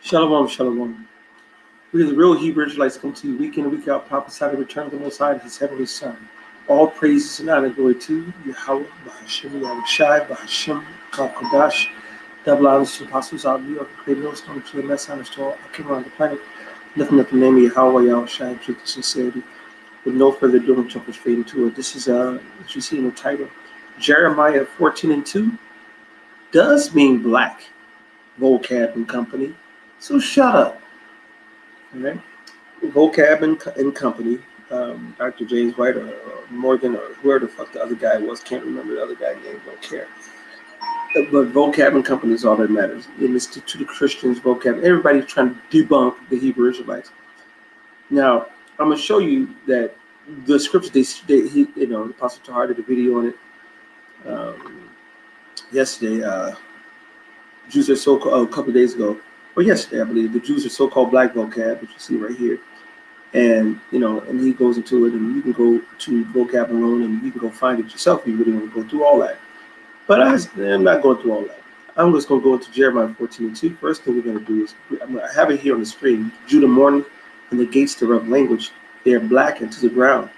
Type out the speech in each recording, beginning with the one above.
Shalom, shalom. We are the real Hebrew Israelites come to you week in and week out, prophesy the return of the Most High, His heavenly Son. All praises and honor glory to Yahawah, Bahasham, Yahawashi, Bahasham, Kodash. Double honors to apostles out of New York, created no stone to the mess honors to all. I came around the planet, lifting up the name of Yahawah, Yahawashi, and truth and sincerity. With no further ado, I'm jumping straight into it. This is what you see in the title. Jeremiah 14:2 does mean black, Vocab and Company. So shut up. All right. Vocab and Company, Dr. James White or Morgan or whoever the fuck the other guy was, can't remember the other guy's name, don't care. But Vocab and Company is all that matters. And it's to the Christians, Vocab. Everybody's trying to debunk the Hebrew Israelites. Now, I'm going to show you that the scripture, the Apostle Tahar did a video on it yesterday. Jews are so-called, a couple of days ago, or yesterday, I believe, the Jews are so-called black vocab, which you see right here. And, and he goes into it, and you can go to vocab alone, and you can go find it yourself if you really want to go through all that. But I'm not going through all that. I'm just going to go into Jeremiah 14:2. First thing we're going to do is, I have it here on the screen, Judah mourning and the gates thereof language. They are black and to the ground.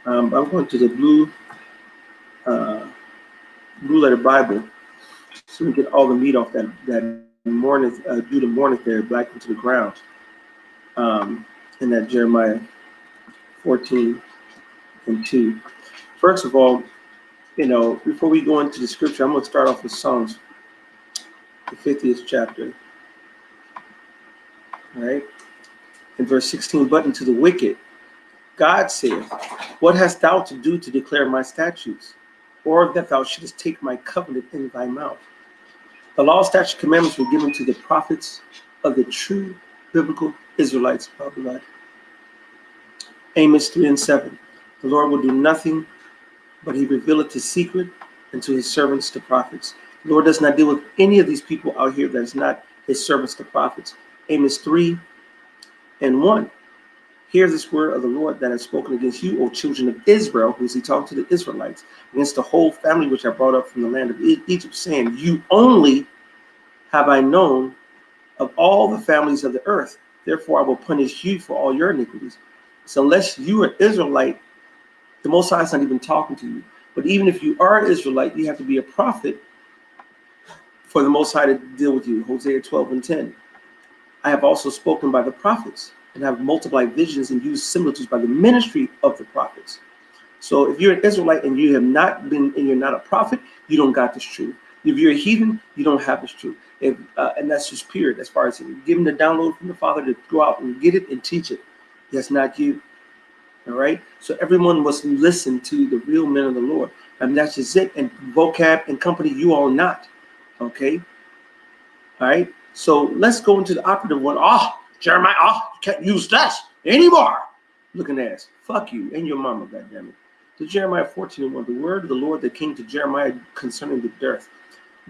I'm going to the blue letter Bible, so we get all the meat off that mourneth, Judah mourneth there, black into the ground. In that Jeremiah 14:2. First of all, before we go into the scripture, I'm going to start off with Psalms, the 50th chapter. All right. In verse 16, but unto the wicked, God saith, what hast thou to do to declare my statutes? Or that thou shouldest take my covenant in thy mouth? The law, statute, commandments were given to the prophets of the true biblical Israelites. Amos 3:7. The Lord will do nothing, but he revealeth his secret unto his servants, the prophets. The Lord does not deal with any of these people out here that is not his servants, the prophets. Amos 3:1. Hear this word of the Lord that has spoken against you, O children of Israel. Who is he talking to? The Israelites, against the whole family which I brought up from the land of Egypt, saying, you only have I known of all the families of the earth. Therefore I will punish you for all your iniquities. So unless you are Israelite, the Most High is not even talking to you. But even if you are an Israelite, you have to be a prophet for the Most High to deal with you. Hosea 12:10. I have also spoken by the prophets, and have multiplied visions and used similitudes by the ministry of the prophets. So if you're an Israelite and you have not been, and you're not a prophet, you don't got this truth. If you're a heathen, you don't have this truth. And that's just period. As far as giving the download from the Father to go out and get it and teach it. That's not you. All right. So everyone must listen to the real men of the Lord. And that's just it. And Vocab and Company, you are not. Okay. All right. So let's go into the operative one. Jeremiah, you can't use that anymore. Looking ass. Fuck you and your mama, goddammit. To Jeremiah 14:1, the word of the Lord that came to Jeremiah concerning the dearth.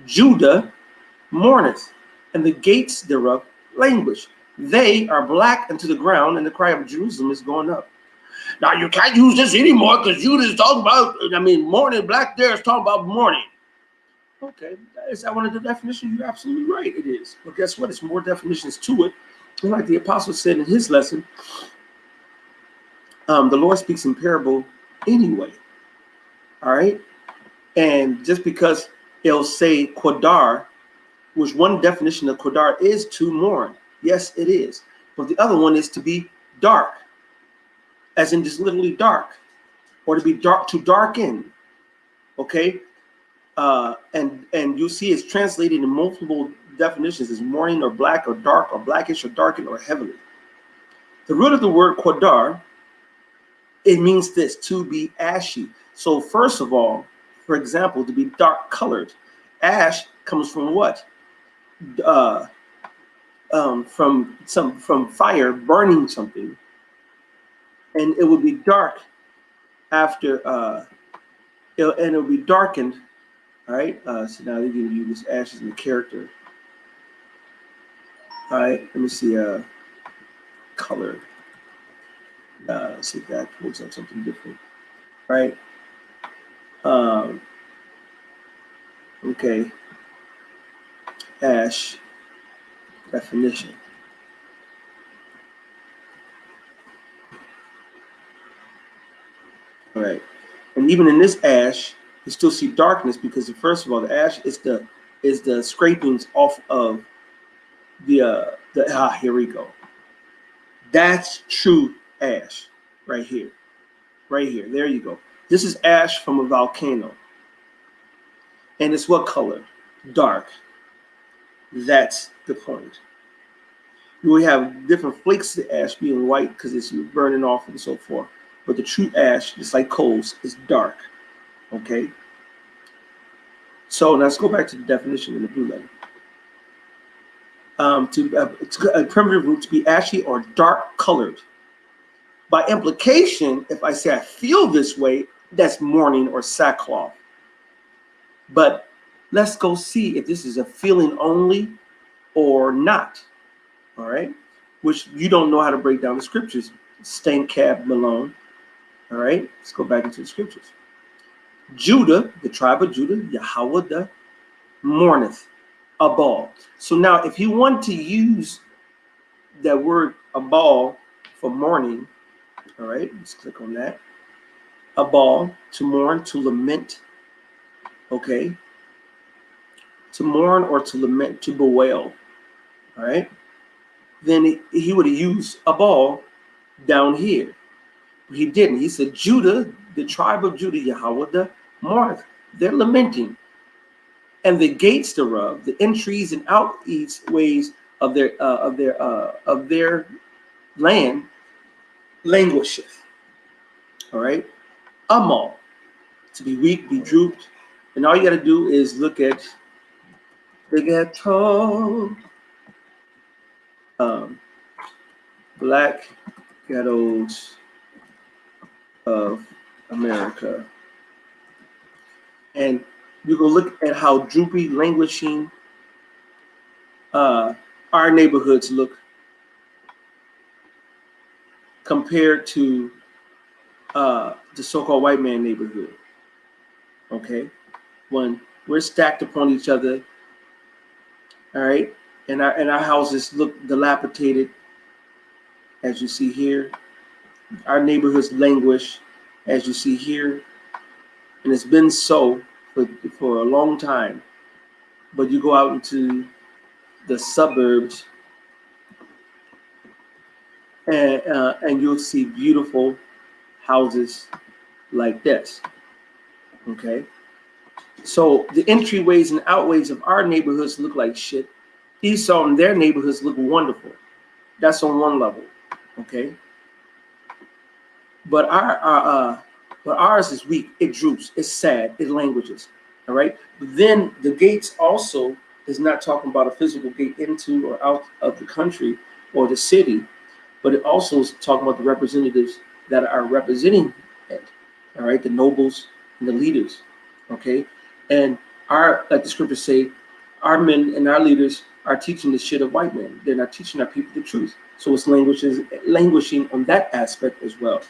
Judah mourneth, and the gates thereof languish. They are black unto the ground, and the cry of Jerusalem is going up. Now you can't use this anymore because Judah is talking about, mourning, black there is talking about mourning. Okay, is that one of the definitions? You're absolutely right, it is. But guess what? It's more definitions to it. And like the apostle said in his lesson, the Lord speaks in parable anyway. All right. And just because it'll say Qadar, which one definition of Qadar is to mourn. Yes, it is. But the other one is to be dark, as in just literally dark, or to be dark, to darken. Okay. And you'll see it's translated in multiple definitions as morning or black or dark or blackish or darkened or heavily. The root of the word Qadar, it means this, to be ashy. So first of all, for example, to be dark colored. Ash comes from what? From fire burning something, and it would be dark after, and it would be darkened. All right. So now they're giving you this ash as a character. All right. Let me see. Color. Let's see if that pulls up something different. All right. Okay. Ash. definition. All right. And even in this ash, you still see darkness because first of all, the ash is the scrapings off of here we go. That's true ash right here. Right here. There you go. This is ash from a volcano. And it's what color? Dark. That's the point. We have different flakes of ash being white because it's burning off and so forth. But the true ash, just like coals, is dark. Okay? So now let's go back to the definition in the blue letter. It's a primitive root to be ashy or dark colored. By implication, if I say I feel this way, that's mourning or sackcloth. But let's go see if this is a feeling only or not. All right? Which you don't know how to break down the scriptures. Staincab Malone. All right? Let's go back into the scriptures. Judah, the tribe of Judah, Yahawah, mourneth a ball. So now if you want to use that word a ball for mourning, all right, let's click on that. A ball, to mourn, to lament, okay? To mourn or to lament, to bewail, all right? Then he would have used a ball down here. But he didn't. He said, Judah, the tribe of Judah, Yahawah, mourneth. They're lamenting. And the gates thereof, the entries and outways of their land languisheth. All right, amal, to be weak, be drooped, and all you got to do is look at the ghetto, black ghettos of America, and you go look at how droopy, languishing our neighborhoods look compared to the so-called white man neighborhood. Okay, when we're stacked upon each other, all right, and our houses look dilapidated, as you see here. Our neighborhoods languish, as you see here, and it's been so for a long time. But you go out into the suburbs, and you'll see beautiful houses like this. Okay, so the entryways and outways of our neighborhoods look like shit. Esau and their neighborhoods look wonderful. That's on one level. Okay, but ours is weak. It droops. It's sad. It languishes. All right. But then the gates also is not talking about a physical gate into or out of the country or the city, but it also is talking about the representatives that are representing it. All right, the nobles and the leaders. Okay, and like the scriptures say, our men and our leaders are teaching the shit of white men. They're not teaching our people the truth. So it's languishing on that aspect as well.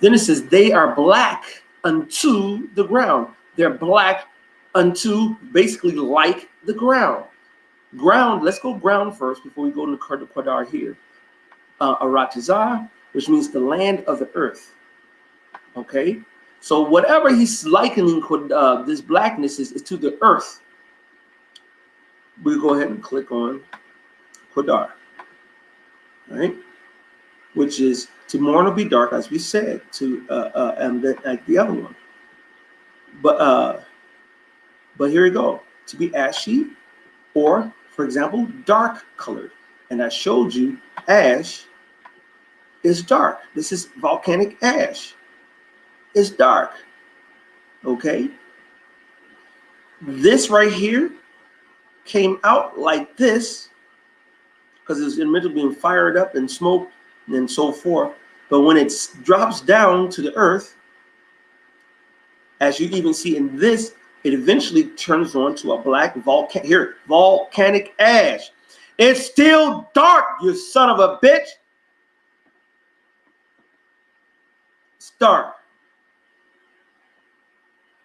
Then it says, they are black unto the ground. They're black unto, basically like the ground. Ground, let's go ground first before we go to the Qadar here. Aratizah, which means the land of the earth. Okay? So whatever he's likening this blackness is to the earth. We'll go ahead and click on Qadar. All right? Which is to mourn or be dark, as we said, like the other one. But here we go. To be ashy, or for example, dark colored. And I showed you ash is dark. This is volcanic ash. It's dark. Okay. This right here came out like this because it's in the middle of being fired up and smoked and so forth. But when it drops down to the earth, as you even see in this, it eventually turns on to a black volcanic ash. It's still dark, you son of a bitch. It's dark.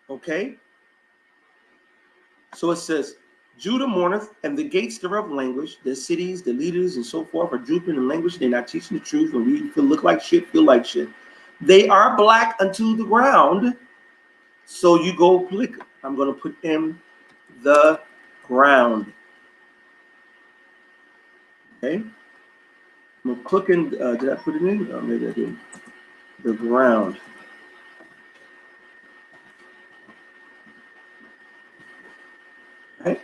Okay? So it says, Judah mourneth, and the gates thereof languish. Their cities, the leaders, and so forth are drooping in language. They're not teaching the truth, and we look like shit, feel like shit. They are black unto the ground. So you go click. I'm going to put in the ground. Okay. I'm going to click in. Did I put it in? Oh, maybe I didn't. The ground. Right.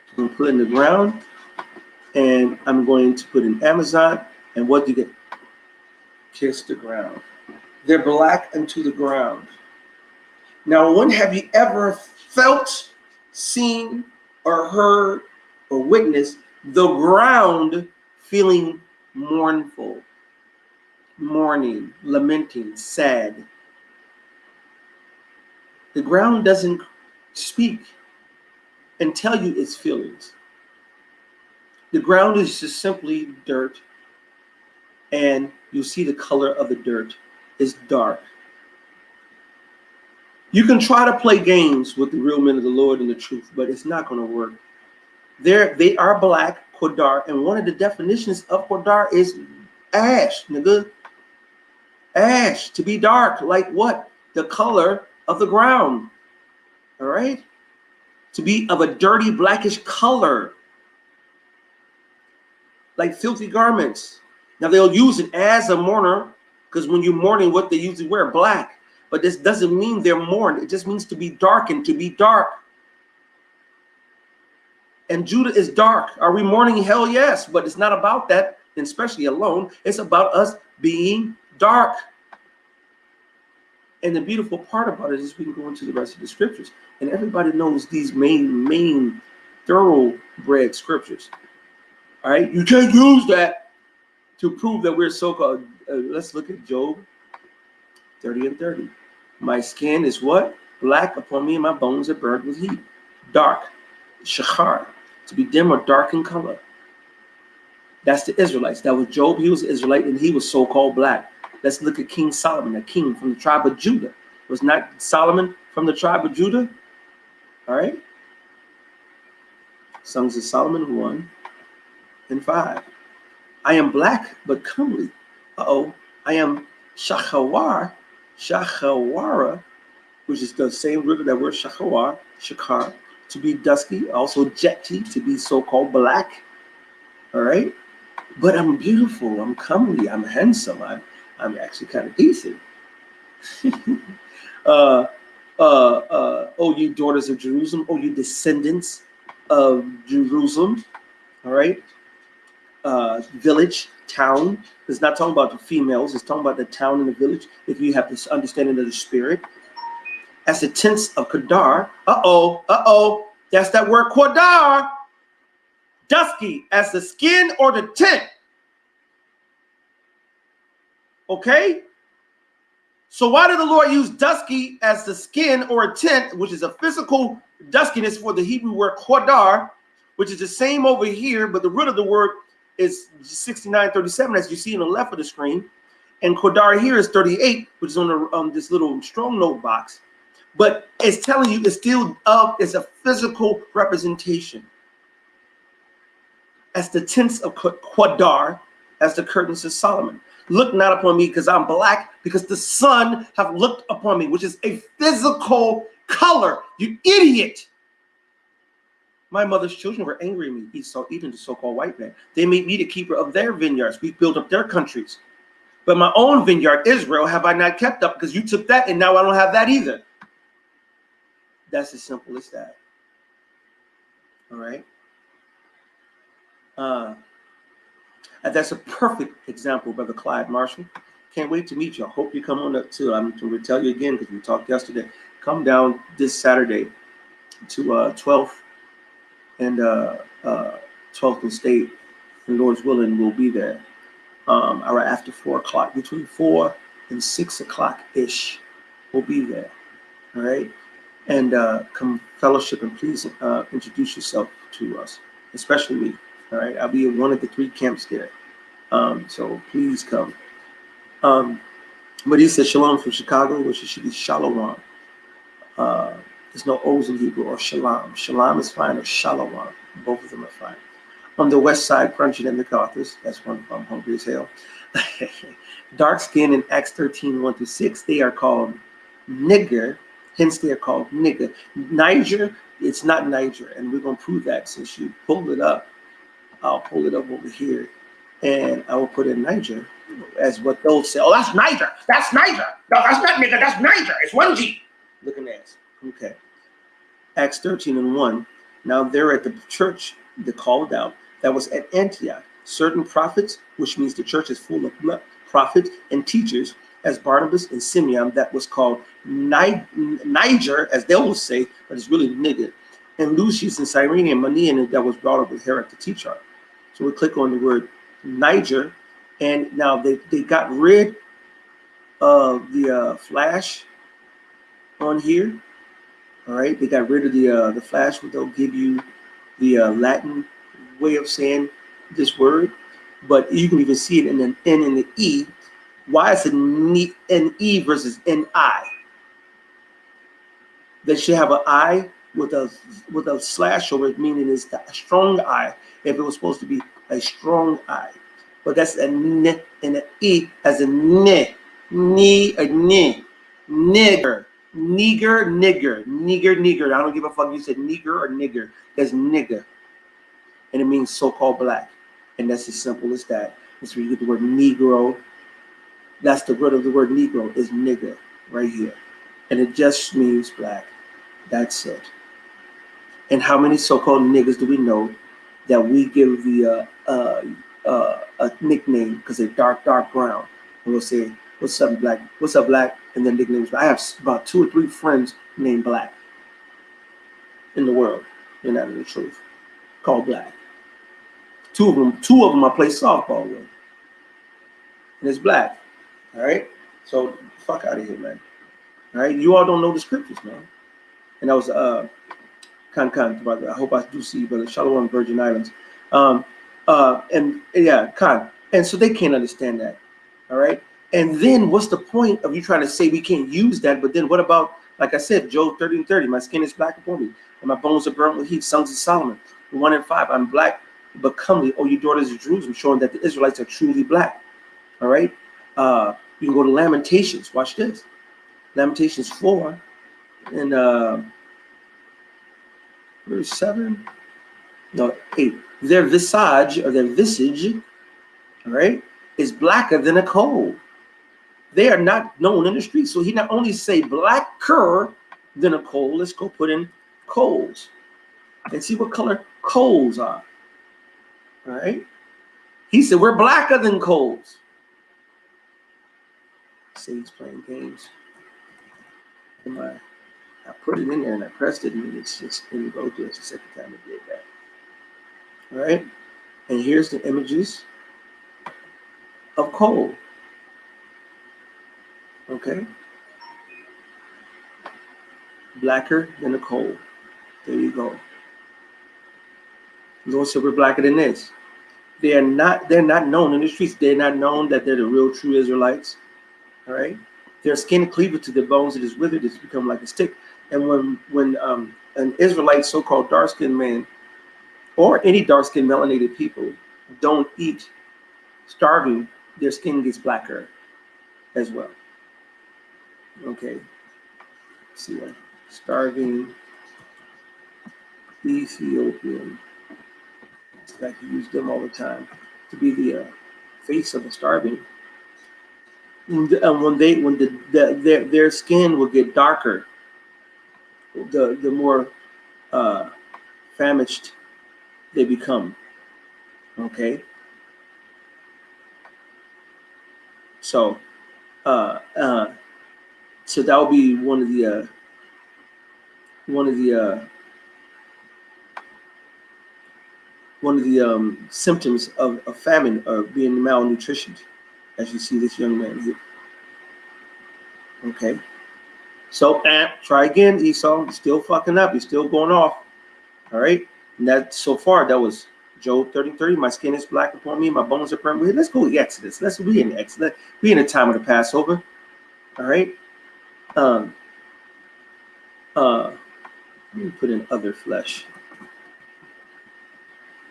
I'm going to put in the ground, and I'm going to put in Amazon. And what do you get? Kiss the ground. They're black unto the ground. Now, when have you ever felt, seen, or heard, or witnessed the ground feeling mournful, mourning, lamenting, sad? The ground doesn't speak and tell you its feelings. The ground is just simply dirt, and you see the color of the dirt is dark. You can try to play games with the real men of the Lord and the truth, but it's not going to work. They are black, Qadar, and one of the definitions of Qadar is ash, nigga. Ash, to be dark, like what? The color of the ground, all right? To be of a dirty, blackish color, like filthy garments. Now, they'll use it as a mourner, because when you're mourning, what they usually wear, black. But this doesn't mean they're mourned. It just means to be darkened, to be dark. And Judah is dark. Are we mourning? Hell yes, but it's not about that, and especially alone. It's about us being dark. And the beautiful part about it is we can go into the rest of the scriptures, and everybody knows these main thoroughbred scriptures. All right, you can't use that to prove that we're so-called. Let's look at Job 30 and 30. My skin is what? Black upon me, and my bones are burnt with heat. Dark, shachar, to be dim or dark in color. That's the Israelites. That was Job. He was an Israelite, and he was so-called black. Let's look at King Solomon, a king from the tribe of Judah. Was not Solomon from the tribe of Judah? All right. Songs of Solomon 1 and 5. I am black but comely. I am shachawara, which is the same root of that word shachawar, shakar, to be dusky, also jetty, to be so-called black. All right. But I'm beautiful, I'm comely, I'm handsome, I'm actually kind of decent. Oh, you daughters of Jerusalem, oh, you descendants of Jerusalem, all right? Village, town. It's not talking about the females, it's talking about the town and the village, if you have this understanding of the spirit. As the tents of Kedar, that's that word Qadar. Dusky as the skin or the tent. Okay? So why did the Lord use dusky as the skin or a tent, which is a physical duskiness for the Hebrew word Qadar, which is the same over here, but the root of the word is 6937, as you see on the left of the screen. And Qadar here is 38, which is on this little strong note box. But it's telling you it's still it's a physical representation. As the tents of Qadar, as the curtains of Solomon. Look not upon me because I'm black, because the sun have looked upon me, which is a physical color. You idiot. My mother's children were angry at me, even the so-called white man. They made me the keeper of their vineyards. We built up their countries. But my own vineyard, Israel, have I not kept up, because you took that and now I don't have that either. That's as simple as that. All right. And that's a perfect example, Brother Clyde Marshall. Can't wait to meet you. I hope you come on up too. I'm going to tell you again because we talked yesterday. Come down this Saturday to 12th and 12th and State. And Lord's willing, we'll be there. Right after 4 o'clock, between 4 and 6 o'clock ish, we'll be there. All right. And come fellowship and please introduce yourself to us, especially me. All right, I'll be in one of the 3 camps there. So please come. But he said shalom from Chicago, which should be shalom. There's no O's in Hebrew, or shalom. Shalom is fine, or shalom. Both of them are fine. On the west side, crunching in the MacArthur's. That's one I'm hungry as hell. Dark skin in Acts 13, 1-6, they are called nigger. Hence, they are called nigger. Niger, it's not Niger. And we're going to prove that since you pulled it up. I'll pull it up over here. And I will put in Niger as what they'll say. Oh, that's Niger. That's Niger. No, that's not nigger. That's Niger. It's one G. Looking at us. Okay. Acts 13 and 1. Now they're at the church, they called out, that was at Antioch. Certain prophets, which means the church is full of prophets and teachers, as Barnabas and Simeon, that was called Niger, as they will say, but it's really nigger. And Lucius and Cyrene and Manaen, that was brought up with Herod the tetrarch. So we click on the word Niger, and now they got rid of the flash on here. All right, they got rid of the flash, where they'll give you the Latin way of saying this word, but you can even see it in an N and the E. Why is it an E versus an I? They should have an I with a slash over it, meaning it's a strong I. If it was supposed to be a strong I, but that's a N and an E as a N, nigger. Nigger. I don't give a fuck if you said nigger or nigger. That's nigger. And it means so-called black. And that's as simple as that. That's where you get the word negro. That's the root of the word negro, is nigger, right here. And it just means black. That's it. And how many so-called niggers do we know that we give the a nickname because they're dark brown? And we'll say, what's up, black? What's up, black? And then nicknames. I have about 2 or 3 friends named Black in the world. You're not in the truth. Called Black. Two of them I play softball with. And it's Black. All right? So fuck out of here, man. All right? You all don't know the scriptures, man. And that was Khan, brother. I hope I do see you, brother. Shalom, Virgin Islands. And yeah, Khan. And so they can't understand that. All right? And then what's the point of you trying to say we can't use that? But then what about, like I said, Job 30:30, my skin is black upon me, and my bones are burnt with heat, sons of Solomon. 1 and 5, I'm black but comely, oh, you daughters of Jerusalem, showing that the Israelites are truly black. All right? You can go to Lamentations. Watch this. Lamentations 4 and verse 7. No, 8. Their visage, or their visage, all right, is blacker than a coal. They are not known in the streets. So he not only say blacker than a coal, let's go put in coals and see what color coals are. All right. He said, we're blacker than coals. Say he's playing games. And I put it in there and I pressed it and it's just in the road. It's the second time I did that. All right. And here's the images of coal. Okay. Blacker than a coal. There you go. Lord said we're blacker than this. They're not known in the streets. They're not known that they're the real true Israelites. All right. Their skin cleaved to the bones, it is withered, it's become like a stick. And when an Israelite, so-called dark-skinned man, or any dark-skinned melanated people don't eat starving, their skin gets blacker as well. Okay, let's see what starving Ethiopian. It's like you use them all the time to be the face of the starving. And when their skin will get darker, the more famished they become. Okay, so so that will be one of the symptoms of famine, or being malnutrition, as you see this young man here. Okay, so try again, Esau. You're still fucking up. You're still going off. All right, and that so far that was Job 30:30. My skin is black upon me, my bones are burnt. Let's go to Exodus. Let's be in Exodus. We in the time of the Passover. All right. Let me put in other flesh.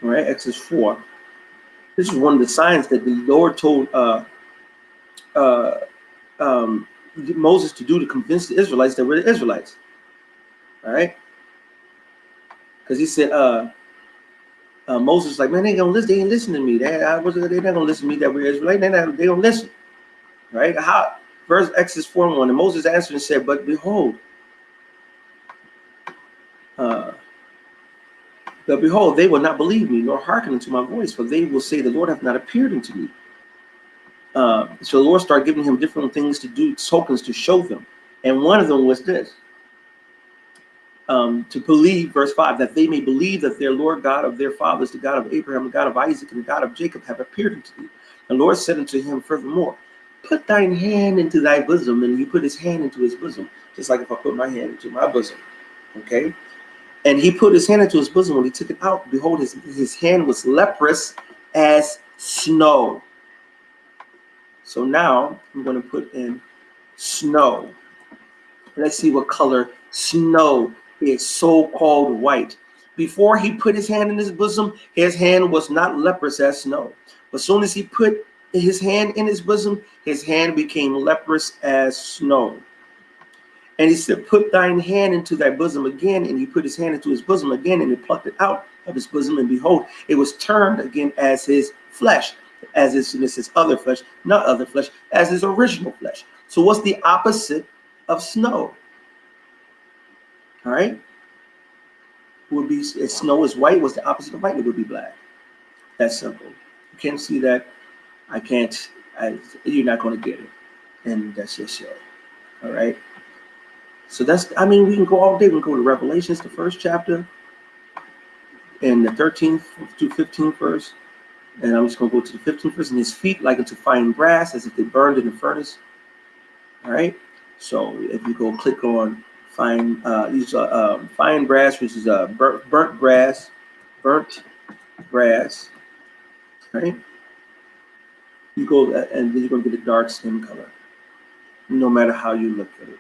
All right, Exodus 4. This is one of the signs that the Lord told Moses to do to convince the Israelites that we're the Israelites. All right, because he said, Moses was like, man, they ain't gonna listen. They ain't listening to me. They're not gonna listen to me that we're Israelites. They don't listen. Right? How? Verse Exodus 4:1. And Moses answered and said, but behold, they will not believe me, nor hearken unto my voice, for they will say, the Lord hath not appeared unto me. So the Lord started giving him different things to do, tokens to show them. And one of them was this. To believe, verse 5, that they may believe that their Lord God of their fathers, the God of Abraham, the God of Isaac, and the God of Jacob have appeared unto thee. The Lord said unto him furthermore, put thine hand into thy bosom, and he put his hand into his bosom, just like if I put my hand into my bosom. Okay? And he put his hand into his bosom. When he took it out, behold, his hand was leprous as snow. So now I'm going to put in snow. Let's see what color snow is, so-called white. Before he put his hand in his bosom, his hand was not leprous as snow. But as soon as he put his hand in his bosom, his hand became leprous as snow. And he said, put thine hand into thy bosom again. And he put his hand into his bosom again, and he plucked it out of his bosom. And behold, it was turned again as his flesh, as his other flesh, not other flesh, as his original flesh. So what's the opposite of snow? All right. Would be, if snow is white, what's the opposite of white? It would be black. That's simple. You can't see that. I can't. You're not going to get it. And that's just it. All right. So that's, I mean, we can go all day. We can go to Revelations, the first chapter, and the 13th to 15th verse. And I'm just going to go to the 15th verse. And his feet like unto fine brass, as if they burned in the furnace. All right. So if you go click on fine brass, which is burnt brass, right? You go, and then you're going to get a dark skin color, no matter how you look at it.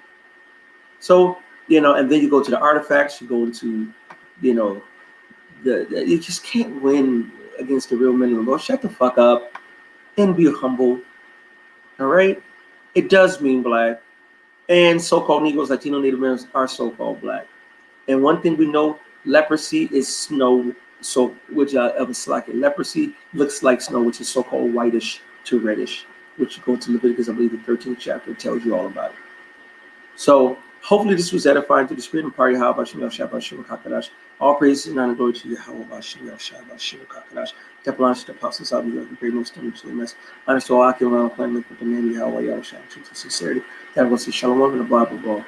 So, and then you go to the artifacts, you go into, you just can't win against the real men of the Lord. Shut the fuck up and be humble. All right? It does mean black. And so-called Negroes, Latino, Native Americans are so-called black. And one thing we know, leprosy is snow, which leprosy looks like snow, which is so-called whitish to reddish, which you go to Leviticus, I believe the 13th chapter, it tells you all about it. So hopefully this was edifying to the spirit and party. Yahawashi. All praise and honor glory to Yahawashi. Tepelons to the apostles, I'll be the great most to the mess. Honest to all, I can run a plan with the name Yahawah, Yahawashi, truth and sincerity. That was the Shalom in the Bible.